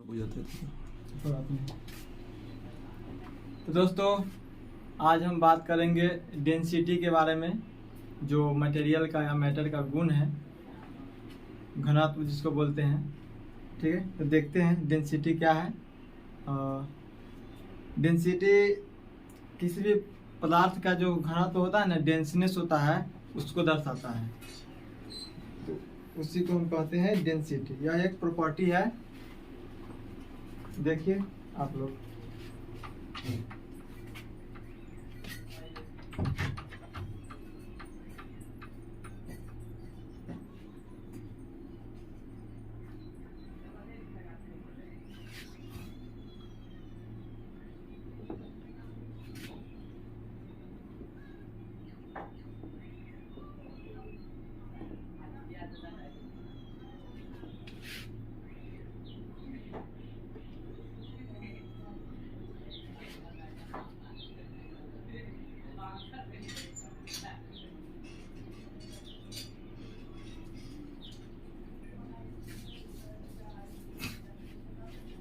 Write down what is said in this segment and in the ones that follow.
हो जाता है। तो दोस्तों, आज हम बात करेंगे डेंसिटी के बारे में, जो मटेरियल का या मैटर का गुण है, घनत्व जिसको बोलते हैं। ठीक है, तो देखते हैं डेंसिटी क्या है। डेंसिटी किसी भी पदार्थ का जो घनत्व होता है ना, डेंसनेस होता है, उसको दर्शाता है। तो उसी को हम कहते हैं डेंसिटी। यह एक प्रॉपर्टी है। देखिए आप लोग,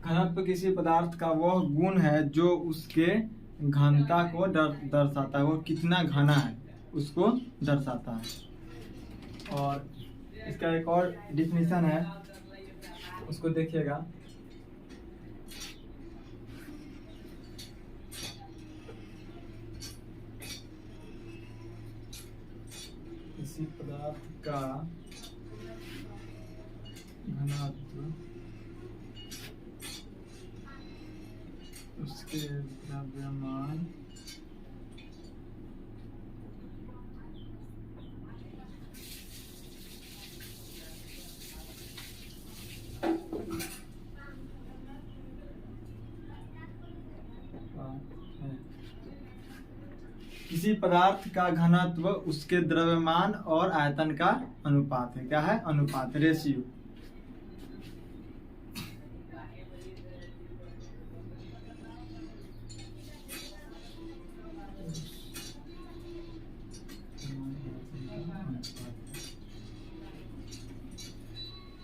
घनत्व किसी पदार्थ का वह गुण है जो उसके घनता को दर्शाता है। वो कितना घना है उसको दर्शाता है। और इसका एक और डिफिनीशन है, उसको देखिएगा। किसी पदार्थ का घनत्व उसके द्रव्यमान किसी पदार्थ का घनत्व उसके द्रव्यमान और आयतन का अनुपात है। क्या है? अनुपात, रेशियो।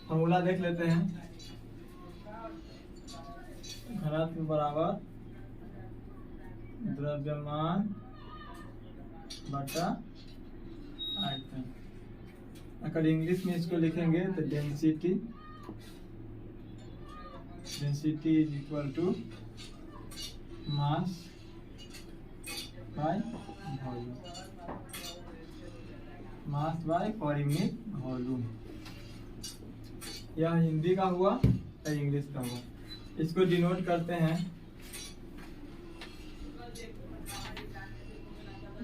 फॉर्मूला देख लेते हैं। घनत्व बराबर द्रव्यमान बटा आयतन। अगर इंग्लिश में इसको लिखेंगे तो density is equal to mass by volume, mass by per unit volume. यह हिंदी का हुआ या इंग्लिश का हुआ। इसको डिनोट करते हैं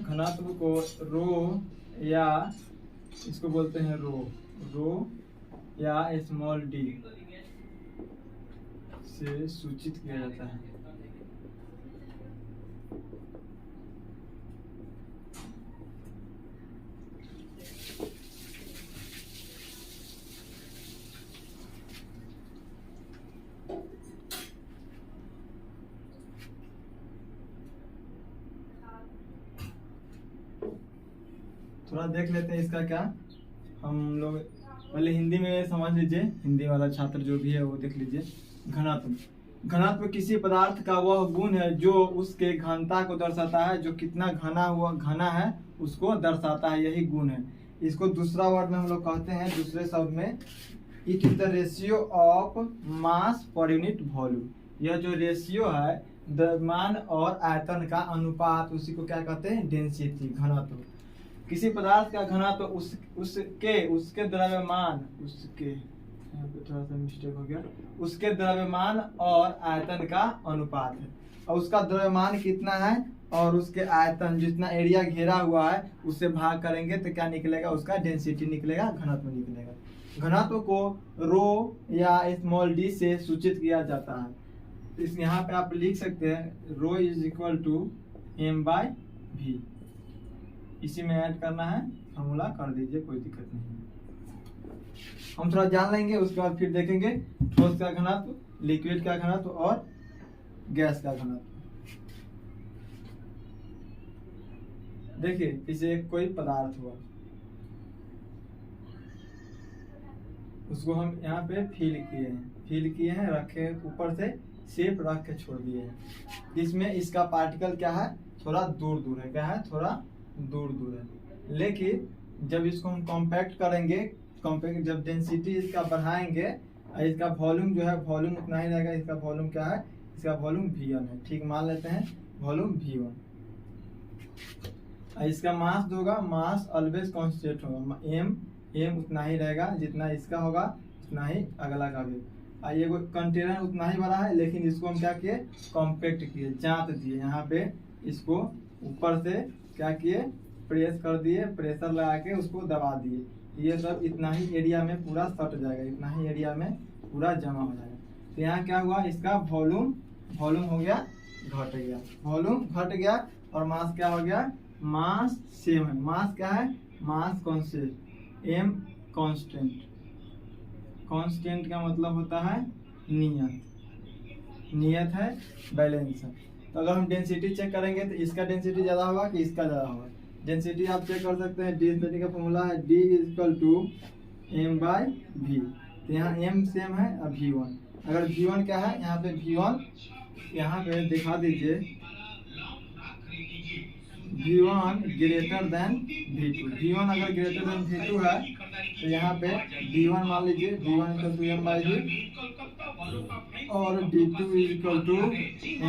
घनत्व को रो, या इसको बोलते हैं रो या स्मॉल डी से सूचित किया जाता है। थोड़ा देख लेते हैं इसका क्या। हम लोग पहले हिंदी में समझ लीजिए, हिंदी वाला छात्र जो भी है वो देख लीजिए। घनत्व किसी पदार्थ का वह गुण है जो उसके घनता को दर्शाता है। जो कितना घना है उसको दर्शाता है, यही गुण है। इसको दूसरा वर्ड में हम लोग कहते हैं, दूसरे शब्द में, it is the ratio of mass पर यूनिट वॉल्यूम। यह जो रेशियो है, द्रव्यमान और आयतन का अनुपात, उसी को क्या कहते हैं? डेंसिटी, घनत्व। किसी पदार्थ का घनत्व उसके द्रव्यमान, यहाँ पे थोड़ा सा मिस्टेक हो गया, उसके द्रव्यमान और आयतन का अनुपात है। और उसका द्रव्यमान कितना है और उसके आयतन, जितना एरिया घेरा हुआ है, उससे भाग करेंगे तो क्या निकलेगा? उसका डेंसिटी निकलेगा, घनत्व निकलेगा। घनत्व को रो या स्मॉल डी से सूचित किया जाता है। इस यहाँ पे आप लिख सकते हैं rho is equal to M by V. इसी में ऐड करना है, फॉर्मूला कर दीजिए, कोई दिक्कत नहीं। हम थोड़ा जान लेंगे, उसके बाद फिर देखेंगे ठोस का घनत्व, लिक्विड का घनत्व और गैस का घनत्व। देखिए, इसे कोई पदार्थ हुआ, उसको हम यहाँ पे फिल किए हैं, रखे ऊपर से शेप रख के छोड़ दिए हैं, जिसमें इसका पार्टिकल क्या है, थोड़ा दूर दूर है, क्या है, थोड़ा दूर दूर है। लेकिन जब इसको हम कॉम्पैक्ट करेंगे, जब डेंसिटी इसका बढ़ाएंगे, इसका वॉल्यूम जो है वॉल्यूम उतना ही रहेगा। इसका वॉल्यूम क्या है, इसका वॉल्यूम V1 है, ठीक, मान लेते हैं वॉल्यूम V1। इसका मास जो होगा, मास ऑलवेज कांस्टेंट होगा, m उतना ही रहेगा जितना इसका होगा, उतना ही अगला का भी। ये कंटेनर उतना ही बड़ा है, लेकिन इसको हम क्या किए, कॉम्पैक्ट किए, जांच दिए, यहाँ पे इसको ऊपर से क्या किए, प्रेस कर दिए, प्रेशर लगा के उसको दबा दिए। ये सब इतना ही एरिया में पूरा सट जाएगा, इतना ही एरिया में पूरा जमा हो जाएगा। तो यहाँ क्या हुआ, इसका वॉल्यूम हो गया, घट गया, वॉल्यूम घट गया, और मास क्या हो गया, मास सेम है। मास क्या है, mass constant, m constant. Constant का मतलब होता है नियत है, बैलेंस है। तो अगर हम डेंसिटी चेक करेंगे तो इसका डेंसिटी ज्यादा होगा कि इसका ज्यादा होगा। डेंसिटी आप चेक कर सकते हैं, डेंसिटी का फॉर्मूला है D = m/v। तो यहाँ m सेम है और V1, अगर V1 क्या है, यहाँ पे V1 यहाँ पे दिखा दीजिए, V1 greater than V2। V1 अगर ग्रेटर देन V2 है तो यहाँ पे D1 मान लीजिए, D1 = m/v और D2 =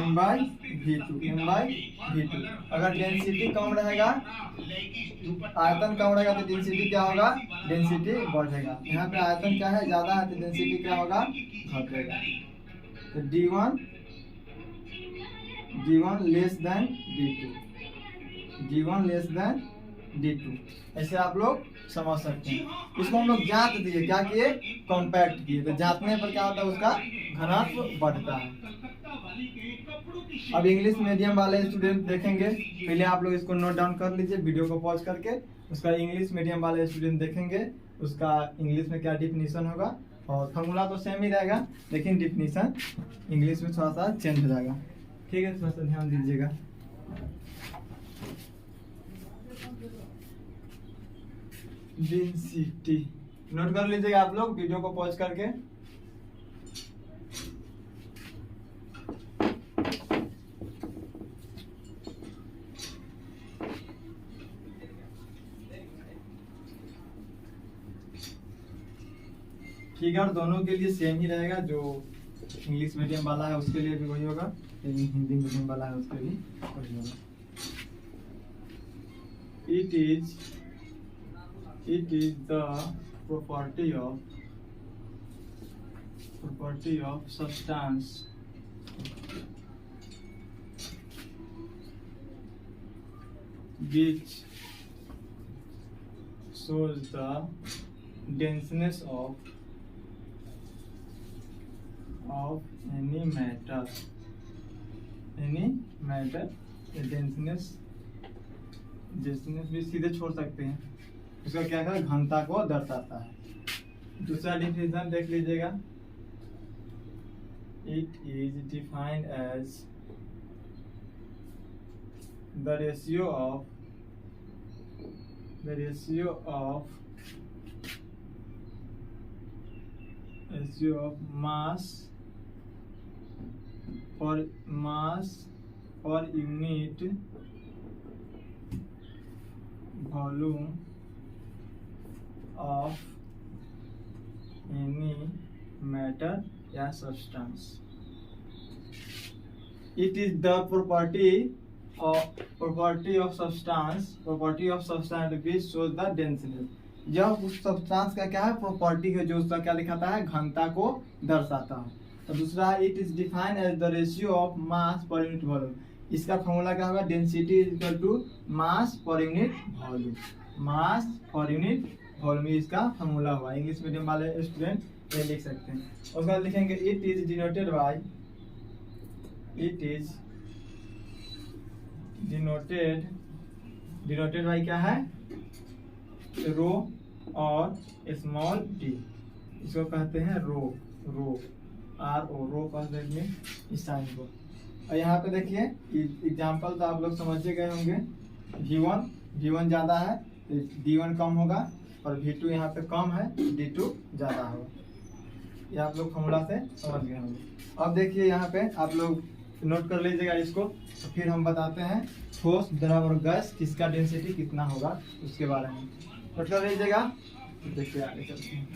m/v2। अगर डेंसिटी कम रहेगा, आयतन कम रहेगा तो डेंसिटी क्या होगा, डेंसिटी बढ़ेगा। यहाँ पे आयतन क्या है, ज्यादा है तो डेंसिटी क्या होगा, घटेगा। तो D1 लेस देन D2, ऐसे आप लोग समझ सकते हैं। इसको हम लोग जांच दिए, क्या किए, कॉम्पैक्ट किए। तो जांचने पर क्या होता है, उसका घनत्व बढ़ता है। अब इंग्लिश मीडियम वाले स्टूडेंट देखेंगे, पहले आप लोग इसको नोट डाउन कर लीजिए वीडियो को पॉज करके। उसका इंग्लिश मीडियम वाले स्टूडेंट देखेंगे, उसका इंग्लिश में क्या डिफिनीशन होगा, और फॉर्मूला तो सेम ही रहेगा, लेकिन डिफिनीशन इंग्लिश में थोड़ा सा चेंज हो जाएगा। ठीक है, थोड़ा सा ध्यान दीजिएगा। डेंसिटी नोट कर लीजिएगा आप लोग वीडियो को पॉज करके। फिगर दोनों के लिए सेम ही रहेगा, जो इंग्लिश मीडियम वाला है उसके लिए भी वही होगा, हिंदी मीडियम वाला है उसके लिए वही होगा। It is the property of substance which shows the denseness of any matter, डेंसनेस भी सीधे छोड़ सकते हैं, उसका क्या है, घनता को दर्शाता है। दूसरा डिफिनेशन देख लीजिएगा, it is defined as the ratio of mass पर unit volume of any matter या substance. It is the property of substance which shows the denseness. यह उस सब्सटेंस का क्या है, प्रॉपर्टी है, जो उसका क्या दिखाता है, घनता को दर्शाता है। तो दूसरा, it is defined as the ratio of mass पर यूनिट वॉल्यूम। इसका फॉर्मूला क्या होगा, डेंसिटी = मास पर यूनिट वॉल्यूम। मास पर यूनिट वॉल्यूम इसका फॉर्मूला हुआ। इंग्लिश मीडियम वाले स्टूडेंट ये लिख सकते हैं। उसके बाद लिखेंगे, इट इज डिनोटेड बाय क्या है, रो और स्मॉल टी, इसको कहते हैं रो कह देंगे इस साइन को। और यहाँ पे देखिए एग्जाम्पल तो आप लोग समझ गए होंगे, V1 ज़्यादा है तो D1 कम होगा, और V2 यहाँ पे कम है, D2 ज़्यादा होगा। ये आप लोग फॉर्मूला से समझ गए होंगे। अब देखिए यहाँ पे आप लोग नोट कर लीजिएगा इसको, तो फिर हम बताते हैं ठोस, द्रव और गैस किसका डेंसिटी कितना होगा उसके बारे में। नोट कर लीजिएगा। तो देखिए आगे चलते हैं।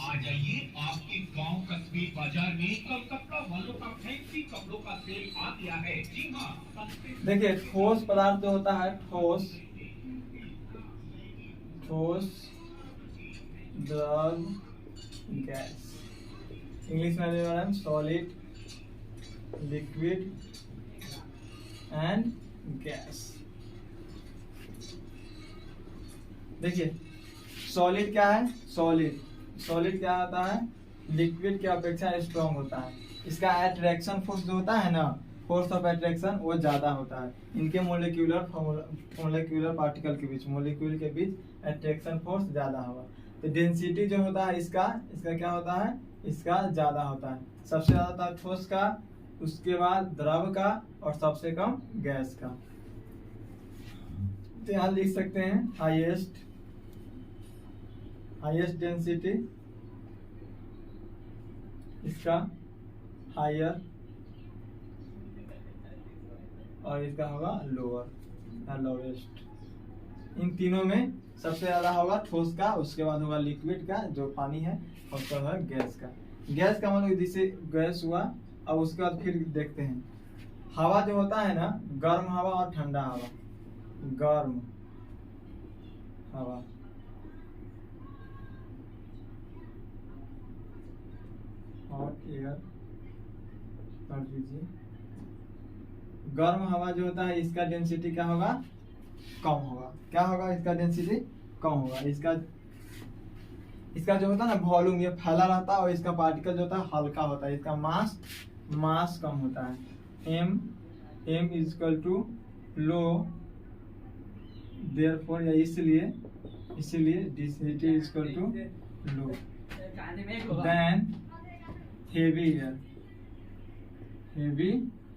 आ जाइए आपके गांव कस्बे बाजार में कलकत्ता वालों का फैंसी कपड़ों का सेल आ गया है। जी हाँ, देखिए ठोस पदार्थ जो होता है, ठोस, द्रव, गैस, इंग्लिश में सॉलिड, लिक्विड एंड गैस। देखिए सॉलिड क्या है, सॉलिड क्या होता है, लिक्विड की अपेक्षा स्ट्रॉन्ग होता है। इसका अट्रैक्शन फोर्स जो होता है ना, फोर्स ऑफ अट्रैक्शन वो ज्यादा होता है। इनके मोलिक्यूलर पार्टिकल के बीच, मोलिक्यूल के बीच अट्रैक्शन फोर्स ज्यादा होगा। तो डेंसिटी जो होता है इसका क्या होता है, इसका ज्यादा होता है। सबसे ज्यादा होता है ठोस का, उसके बाद द्रव का और सबसे कम गैस का। तो यहाँ लिख सकते हैं हाईएस्ट डेंसिटी इसका हायर और इसका होगा लोअर या लोवेस्ट। इन तीनों में सबसे ज्यादा होगा ठोस का, उसके बाद होगा लिक्विड का जो पानी है, और उसके बाद गैस का। गैस का मतलब जिसे गैस हुआ। अब उसके बाद फिर देखते हैं हवा जो होता है ना, गर्म हवा और ठंडा हवा। गर्म हवा, हॉट एयर कर दीजिए। गर्म हवा जो होता है इसका डेंसिटी क्या होगा, कम होगा। क्या होगा, इसका डेंसिटी कम होगा। इसका जो होता है ना वॉल्यूम, ये फैला रहता है, और इसका पार्टिकल जो होता है हल्का होता है। इसका मास कम होता है। m is equal to low, therefore या इसलिए density is equal to low than heavy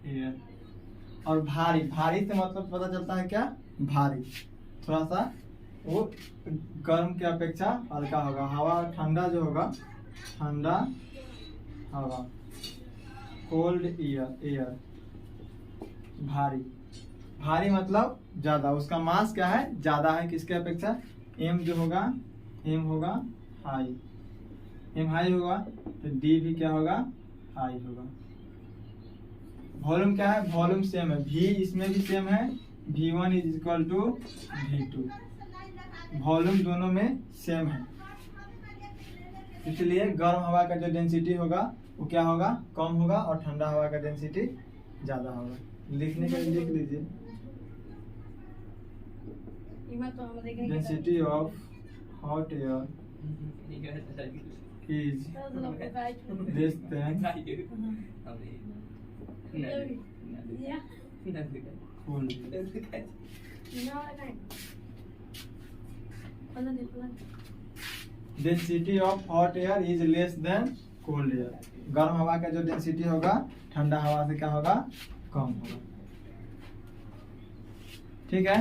air. और भारी से मतलब पता चलता है क्या, भारी, थोड़ा सा वो गर्म की अपेक्षा हल्का होगा। हवा ठंडा जो होगा, ठंडा हवा, कोल्ड एयर भारी मतलब ज्यादा। उसका मास क्या है, ज्यादा है किसके अपेक्षा, m जो होगा, m होगा हाई, m हाई होगा तो d भी क्या होगा, हाई होगा। वॉल्यूम क्या है, वॉल्यूम सेम है, v इसमें भी सेम है, v1 is equal to v2। Volume दोनों में सेम है, इसलिए गर्म हवा का जो डेंसिटी होगा वो क्या होगा, कम होगा, और ठंडा हवा का डेंसिटी ज्यादा होगा। लिखने के लिए लिख लीजिए, density of hot air is less than cold. Density of hot air is less than cold air. गर्म हवा का जो डेंसिटी होगा ठंडा हवा से क्या होगा, कम होगा। ठीक है,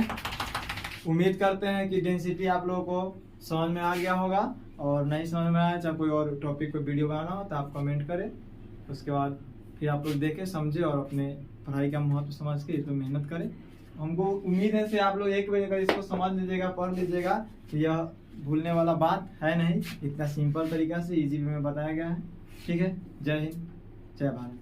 उम्मीद करते हैं कि डेंसिटी आप लोगों को समझ में आ गया होगा, और नहीं समझ में आया, चाहे कोई और टॉपिक पे वीडियो बनाना हो तो आप कमेंट करें। उसके बाद फिर आप लोग देखें, समझे और अपने पढ़ाई का महत्व समझ के तो मेहनत करें। हमको उम्मीद है कि आप लोग एक बार अगर इसको समझ लीजिएगा, पढ़ लीजिएगा, तो यह भूलने वाला बात है नहीं। इतना सिंपल तरीका से इजी वे में बताया गया है। ठीक है, जय हिंद, जय भारत।